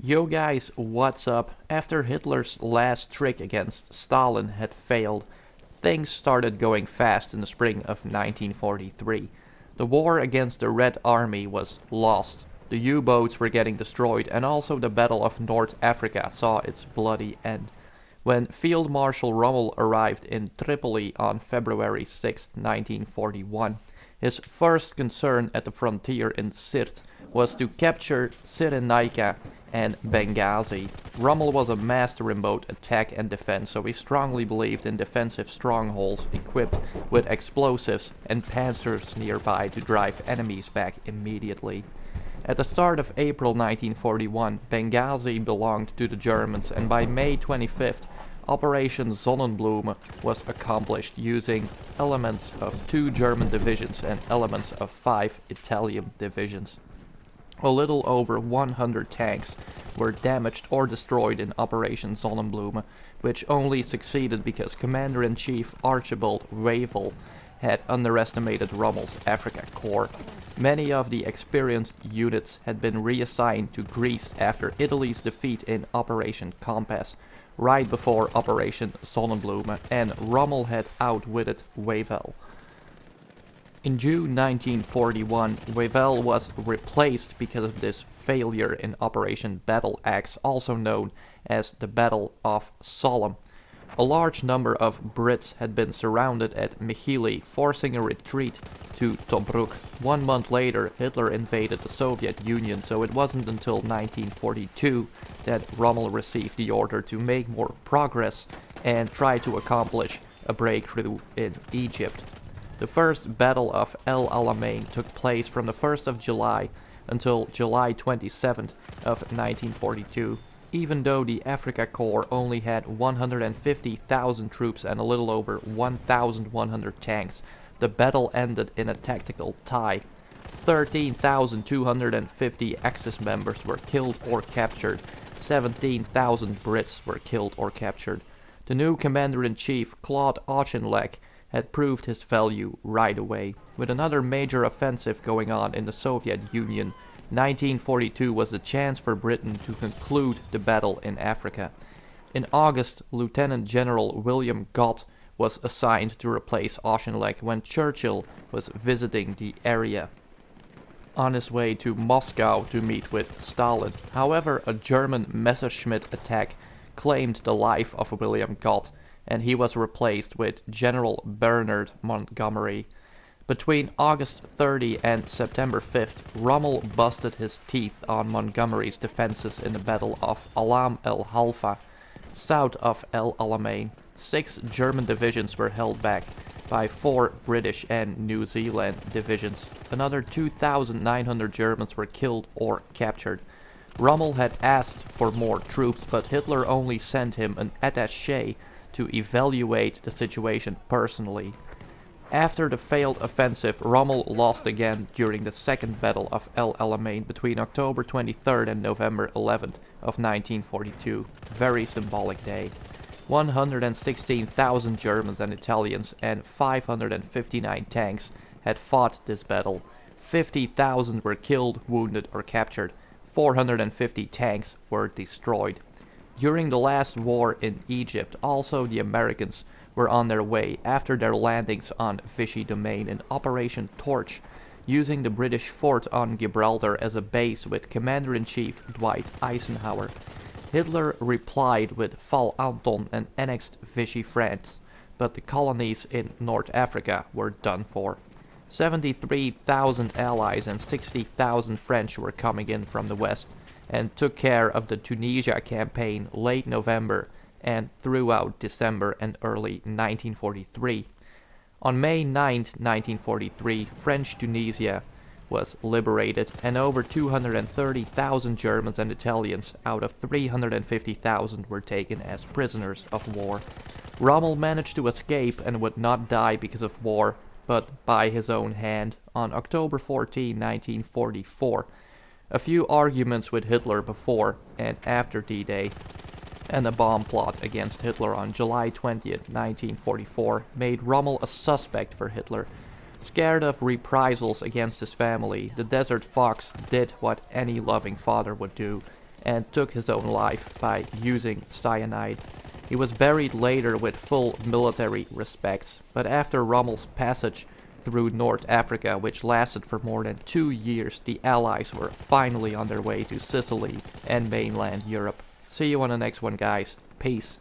Yo guys, what's up? After Hitler's last trick against Stalin had failed, things started going fast in the spring of 1943. The war against the Red Army was lost, the U-boats were getting destroyed, and also the Battle of North Africa saw its bloody end. When Field Marshal Rommel arrived in Tripoli on February 6, 1941, his first concern at the frontier in Sirte was to capture Cyrenaica and Benghazi. Rommel was a master in both attack and defense, so he strongly believed in defensive strongholds equipped with explosives and panzers nearby to drive enemies back immediately. At the start of April 1941, Benghazi belonged to the Germans, and by May 25th, Operation Sonnenblume was accomplished using elements of 2 German divisions and elements of 5 Italian divisions. A little over 100 tanks were damaged or destroyed in Operation Sonnenblume, which only succeeded because Commander-in-Chief Archibald Wavell had underestimated Rommel's Afrika Corps. Many of the experienced units had been reassigned to Greece after Italy's defeat in Operation Compass, right before Operation Sonnenblume, and Rommel had outwitted Wavell. In June 1941, Wavell was replaced because of this failure in Operation Battle Axe, also known as the Battle of Sollum. A large number of Brits had been surrounded at Mechili, forcing a retreat to Tobruk. 1 month later, Hitler invaded the Soviet Union, so it wasn't until 1942 that Rommel received the order to make more progress and try to accomplish a breakthrough in Egypt. The first Battle of El Alamein took place from the 1st of July until July 27th of 1942. Even though the Afrika Corps only had 150,000 troops and a little over 1,100 tanks, the battle ended in a tactical tie. 13,250 Axis members were killed or captured. 17,000 Brits were killed or captured. The new Commander-in-Chief, Claude Auchinleck, had proved his value right away. With another major offensive going on in the Soviet Union, 1942 was the chance for Britain to conclude the battle in Africa. In August, Lieutenant General William Gott was assigned to replace Auchinleck when Churchill was visiting the area on his way to Moscow to meet with Stalin. However, a German Messerschmitt attack claimed the life of William Gott, and he was replaced with General Bernard Montgomery. Between August 30 and September 5th, Rommel busted his teeth on Montgomery's defenses in the Battle of Alam el Halfa, south of El Alamein. 6 German divisions were held back by 4 British and New Zealand divisions. Another 2,900 Germans were killed or captured. Rommel had asked for more troops, but Hitler only sent him an attaché to evaluate the situation personally. After the failed offensive, Rommel lost again during the Second Battle of El Alamein between October 23rd and November 11th of 1942. Very symbolic day. 116,000 Germans and Italians and 559 tanks had fought this battle. 50,000 were killed, wounded or captured. 450 tanks were destroyed. During the last war in Egypt, also the Americans were on their way after their landings on Vichy Domain in Operation Torch, using the British fort on Gibraltar as a base with Commander-in-Chief Dwight Eisenhower. Hitler replied with Val Anton and annexed Vichy France, but the colonies in North Africa were done for. 73,000 Allies and 60,000 French were coming in from the west and took care of the Tunisia campaign late November and throughout December and early 1943. On May 9, 1943, French Tunisia was liberated, and over 230,000 Germans and Italians out of 350,000 were taken as prisoners of war. Rommel managed to escape and would not die because of war, but by his own hand, on October 14, 1944. A few arguments with Hitler before and after D-Day, and a bomb plot against Hitler on July 20th, 1944, made Rommel a suspect for Hitler. Scared of reprisals against his family, the Desert Fox did what any loving father would do and took his own life by using cyanide. He was buried later with full military respects, but after Rommel's passage through North Africa, which lasted for more than 2 years, the Allies were finally on their way to Sicily and mainland Europe. See you on the next one, guys. Peace.